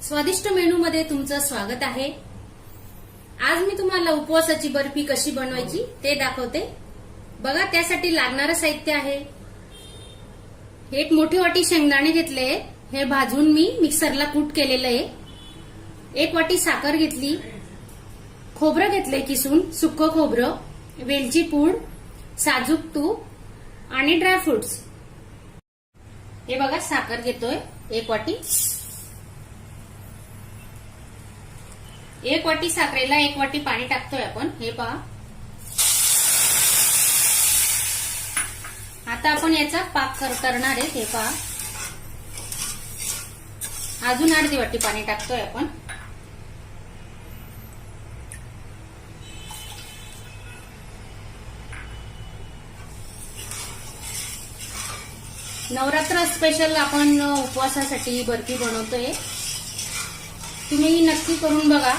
स्वादिष्ट मेनू मध्ये तुमचं स्वागत आहे। आज मी तुम्हाला उपवासाची बर्फी कशी बनवायची ते दाखवते। बघा, त्यासाठी लागणारं साहित्य आहे, एक मोठी वाटी शेंगदाणे घेतले, हे भाजून मी मिक्सरला कूट केलेलं आहे। एक वाटी साखर घेतली, खोबरं घेतलंय किसून, सुक्क खोबरं, वेलची पूड, साजूक तूप आणि ड्रायफ्रुट्स। हे बघा, साखर घेतोय एक वाटी, एक वाटी साखरेला एक वाटी पाणी टाकतोय आपण। हे पहा, आता आपण याचा पाक करणार आहे। हे पहा, अजून अर्धी वाटी पाणी टाकतोय आपण। नवरात्र स्पेशल आपण उपवासासाठी बर्फी बनवतोय, तुम्ही नक्की करून बघा।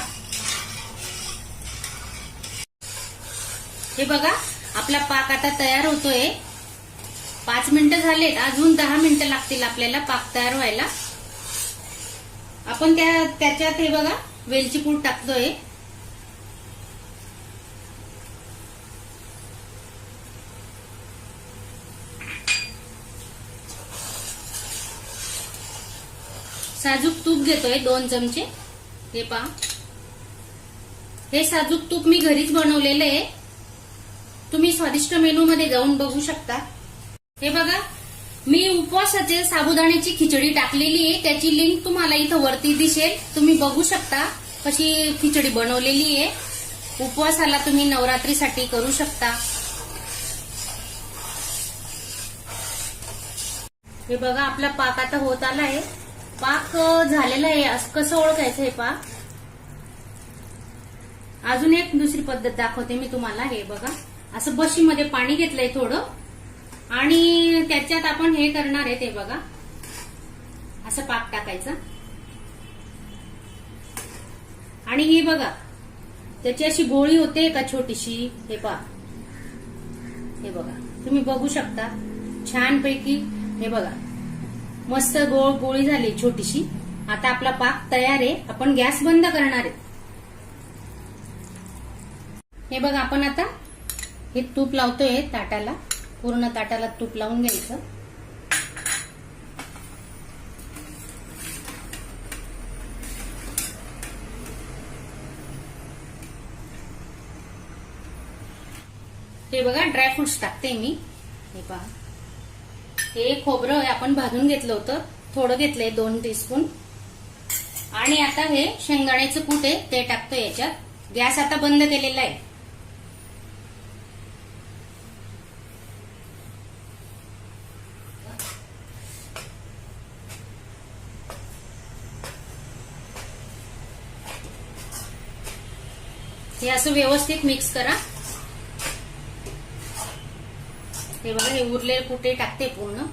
हे बघा, आपला पाक आता तयार होतोय। 5 मिनिटं झालेत, अजून 10 मिनिटं लागतील आपल्याला पाक तयार व्हायला। आपण त्याच्यात हे बघा वेलची पूड टाकतोय, साजूक तूप घेतोय 2 चमचे। हे पहा, हे साजूक तूप मी घरीच बनवलेलं आहे, तुम्ही स्वादिष्ट मेनू मध्ये जाऊन बघू शकता। हे बघा, मी उपवासाचे साबुदाण्याची खिचडी टाकलेली आहे, त्याची लिंक तुम्हाला इथं वरती दिसेल, तुम्ही बघू शकता कशी खिचडी बनवलेली आहे। उपवासाला तुम्ही नवरात्रीसाठी करू शकता। हे बघा, आपला पाक आता होत आला आहे, पाक झालेला आहे। असं कसं ओळखायचं हे पहा। अजून एक दुसरी पद्धत दाखवते मी तुम्हाला। हे बघा, असं बशीमध्ये पाणी घेतलंय थोडं, आणि त्याच्यात आपण हे करणार आहे। ते बघा, असं पाक टाकायचं, आणि ही बघा त्याची अशी गोळी होते का छोटीशी। हे पहा, हे बघा, तुम्ही बघू शकता छानपैकी। हे बघा, मस्त गोळी झाली छोटीशी। आता आपला पाक तयार आहे, आपण गॅस बंद करणार आहे। हे बघा, आपण आता हे तूप लावतोय ताटाला, पूर्ण ताटाला तूप लावून घ्यायचं। हे बघा, ड्रायफ्रुट्स टाकते मी। हे पहा, हे खोबरं आपण भाजून घेतलं होतं, थोडं घेतलंय 2 टीस्पून, आणि आता हे शेंगदाण्याचं कूट आहे ते टाकतोय याच्यात। गॅस आता बंद केलेला आहे। हे असं व्यवस्थित मिक्स करा। हे बघा, हे उरलेले कुठे टाकते पूर्ण,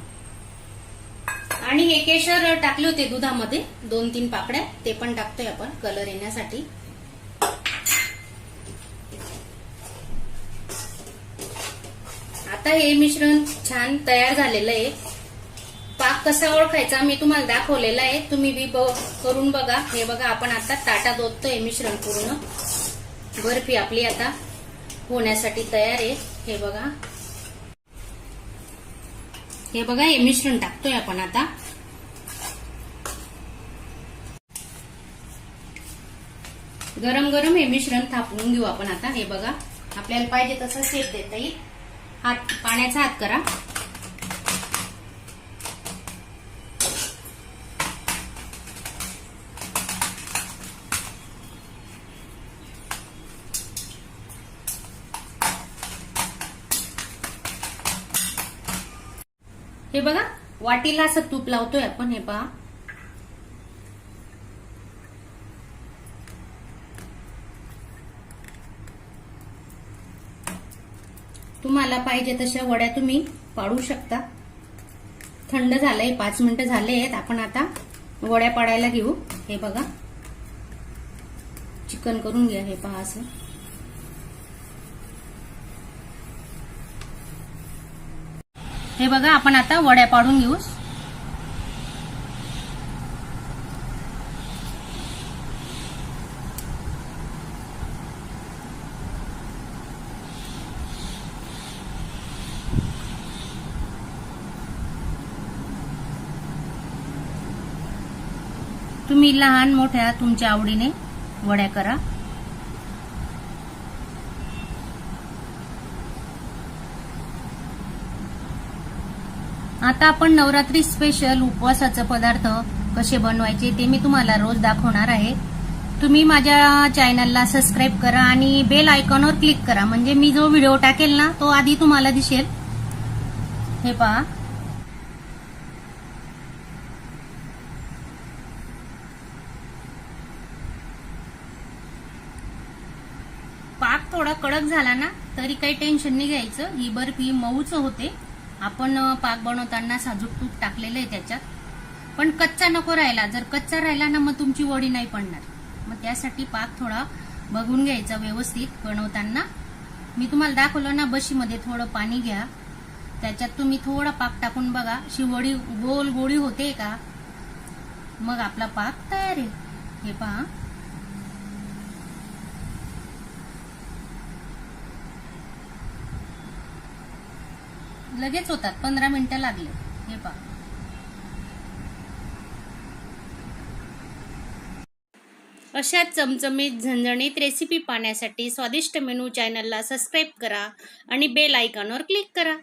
आणि हे केशर टाकले होते दुधामध्ये 2-3 पाकड्या, ते पण टाकतोय आपण कलर येण्यासाठी। आता हे मिश्रण छान तयार झालेलं आहे। पाक कसा ओळखायचा मी तुम्हाला दाखवलेला आहे, तुम्ही बी करून बघा। हे बघा, आपण आता ताटात ओततोय मिश्रण पूर्ण। बर्फी आपली आता होण्यासाठी तयार आहे। हे बघा, हे बघा, हे मिश्रण टाकतोय आपण आता। गरम गरम हे मिश्रण थापून घेऊ आपण आता। हे बघा, आपल्याला पाहिजे तसं शेप देता येईल। पाण्याचा हात करा, हे बघा, वाटीला असं तूप लावतोय आपण। हे पहा, तुम्हाला पाहिजे तशा वड्या तुम्ही पाडू शकता. थंड झालंय, 5 मिनिटं झालेत. आपण आता वड्या पाडायला घेऊ. हे बघा, चिकन करून घ्या. हे पहा असं. हे बघा, आपण आता वड्या पाडून घेऊ. तुम्ही लहान मोठ्या तुमच्या आवडीने वड्या करा. आता आपण नवरात्री स्पेशल उपवासाचे पदार्थ कसे बनवायचे ते मी तुम्हाला रोज दाखवणार आहे. तुम्ही माझ्या चॅनलला सबस्क्राईब करा आणि बेल आयकॉनवर क्लिक करा, म्हणजे मी जो व्हिडिओ टाकेल ना तो आधी तुम्हाला दिसेल. हे पहा, पाक थोडा कडक झाला ना तरी काही टेन्शन नाही घ्यायचं. ही बर्फी मऊच होते. आपण पाक बनवताना साजूक तूप टाकलेलं आहे त्याच्यात. पण कच्चा नको राहिला. जर कच्चा राहिला ना मग तुमची वडी नाही पडणार. मग त्यासाठी पाक थोडा बघून घ्यायचा व्यवस्थित बनवताना. मी तुम्हाला दाखवलं ना, बशीमध्ये थोडं पाणी घ्या, त्याच्यात तुम्ही थोडा पाक टाकून बघा, अशी वडी गोल गोळी होते का, मग आपला पाक तयार आहे. हे पहा, लगेच होतात, 15 मिनिटं लागले. हे पहा, अशा चमचमीत झणझणीत रेसिपी पाहण्यासाठी स्वादिष्ट मेनू चॅनलला सबस्क्राईब करा आणि बेल आयकॉनवर क्लिक करा.